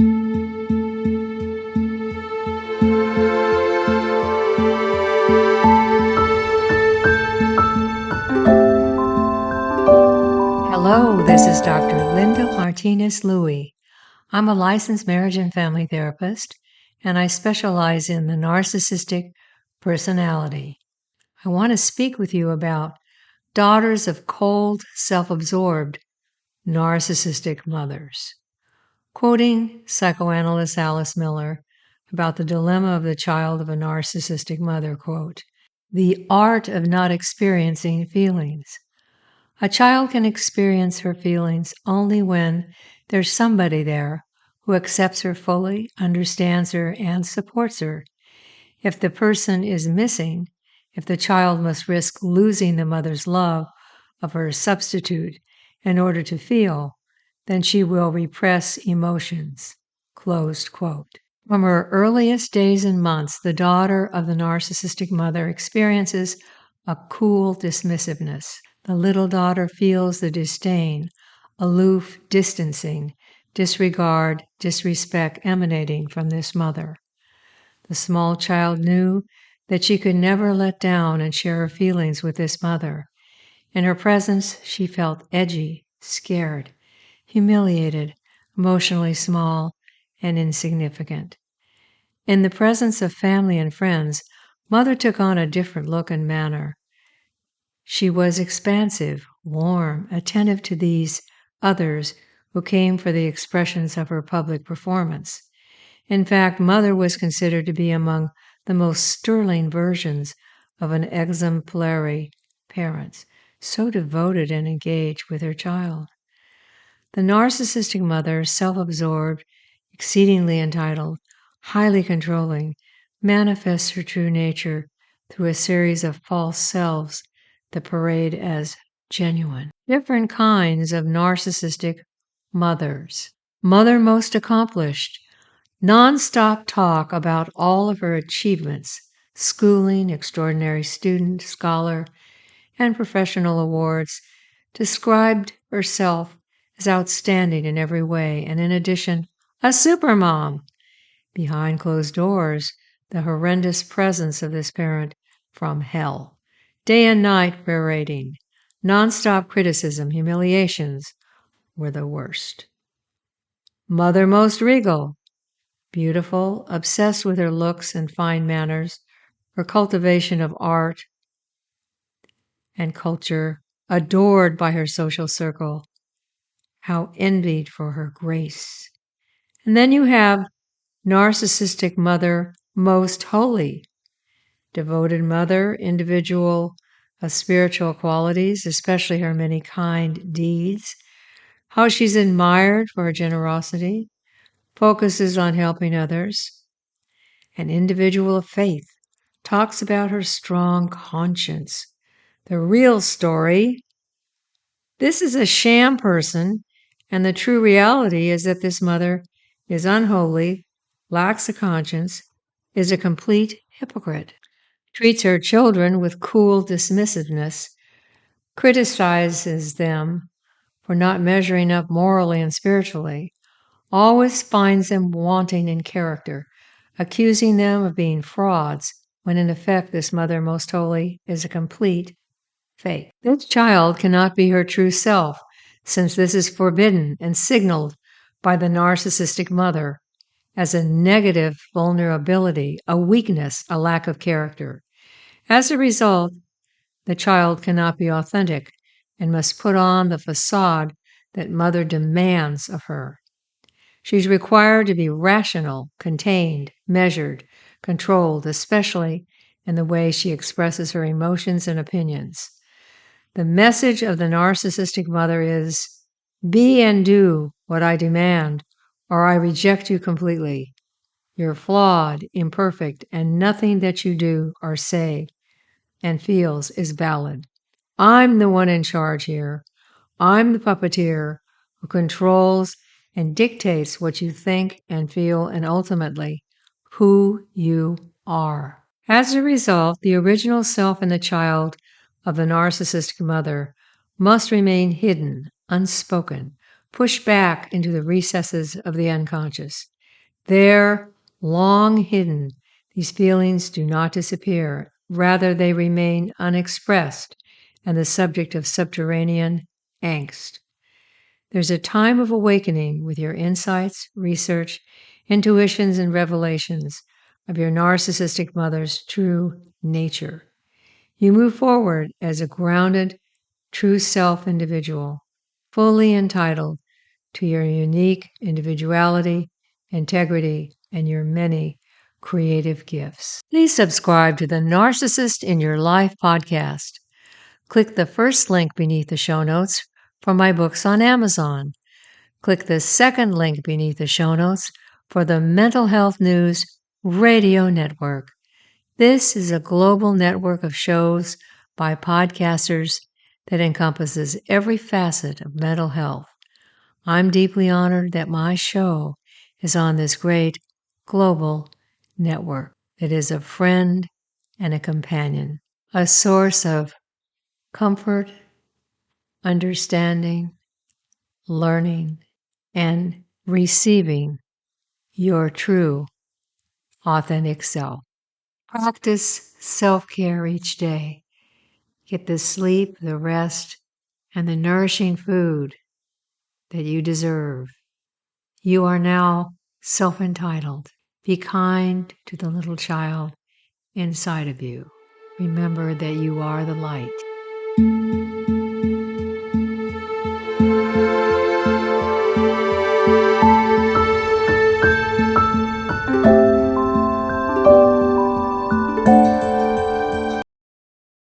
Hello, this is Dr. Linda Martinez-Louie. I'm a licensed marriage and family therapist, and I specialize in the narcissistic personality. I want to speak with you about daughters of cold, self-absorbed, narcissistic mothers. Quoting psychoanalyst Alice Miller about the dilemma of the child of a narcissistic mother, quote, "The art of not experiencing feelings. A child can experience her feelings only when there's somebody there who accepts her fully, understands her, and supports her. If the person is missing, if the child must risk losing the mother's love of her substitute in order to feel, then she will repress emotions." Closed quote. From her earliest days and months, the daughter of the narcissistic mother experiences a cool dismissiveness. The little daughter feels the disdain, aloof distancing, disregard, disrespect emanating from this mother. The small child knew that she could never let down and share her feelings with this mother. In her presence, she felt edgy, scared, humiliated, emotionally small, and insignificant. In the presence of family and friends, Mother took on a different look and manner. She was expansive, warm, attentive to these others who came for the expressions of her public performance. In fact, Mother was considered to be among the most sterling versions of an exemplary parent, so devoted and engaged with her child. The narcissistic mother, self-absorbed, exceedingly entitled, highly controlling, manifests her true nature through a series of false selves that parade as genuine. Different kinds of narcissistic mothers. Mother most accomplished. Non-stop talk about all of her achievements, schooling, extraordinary student, scholar, and professional awards, described herself as outstanding in every way, and in addition, a supermom. Behind closed doors, the horrendous presence of this parent from hell. Day and night berating, nonstop criticism, humiliations were the worst. Mother most regal, beautiful, obsessed with her looks and fine manners, her cultivation of art and culture, adored by her social circle, how envied for her grace. And then you have narcissistic mother most holy, devoted mother, individual of spiritual qualities, especially her many kind deeds, how she's admired for her generosity, focuses on helping others. An individual of faith talks about her strong conscience. The real story: this is a sham person, and the true reality is that this mother is unholy, lacks a conscience, is a complete hypocrite, treats her children with cool dismissiveness, criticizes them for not measuring up morally and spiritually, always finds them wanting in character, accusing them of being frauds, when in effect this mother most holy is a complete fake. This child cannot be her true self, since this is forbidden and signaled by the narcissistic mother as a negative vulnerability, a weakness, a lack of character. As a result, the child cannot be authentic and must put on the facade that mother demands of her. She's required to be rational, contained, measured, controlled, especially in the way she expresses her emotions and opinions. The message of the narcissistic mother is, be and do what I demand, or I reject you completely. You're flawed, imperfect, and nothing that you do or say and feels is valid. I'm the one in charge here. I'm the puppeteer who controls and dictates what you think and feel, and ultimately, who you are. As a result, the original self in the child of the narcissistic mother must remain hidden, unspoken, pushed back into the recesses of the unconscious. They're long hidden. These feelings do not disappear. Rather, they remain unexpressed and the subject of subterranean angst. There's a time of awakening with your insights, research, intuitions, and revelations of your narcissistic mother's true nature. You move forward as a grounded, true self individual, fully entitled to your unique individuality, integrity, and your many creative gifts. Please subscribe to the Narcissist in Your Life podcast. Click the first link beneath the show notes for my books on Amazon. Click the second link beneath the show notes for the Mental Health News Radio Network. This is a global network of shows by podcasters that encompasses every facet of mental health. I'm deeply honored that my show is on this great global network that is a friend and a companion, a source of comfort, understanding, learning, and receiving your true, authentic self. Practice self-care each day. Get the sleep, the rest, and the nourishing food that you deserve. You are now self-entitled. Be kind to the little child inside of you. Remember that you are the light.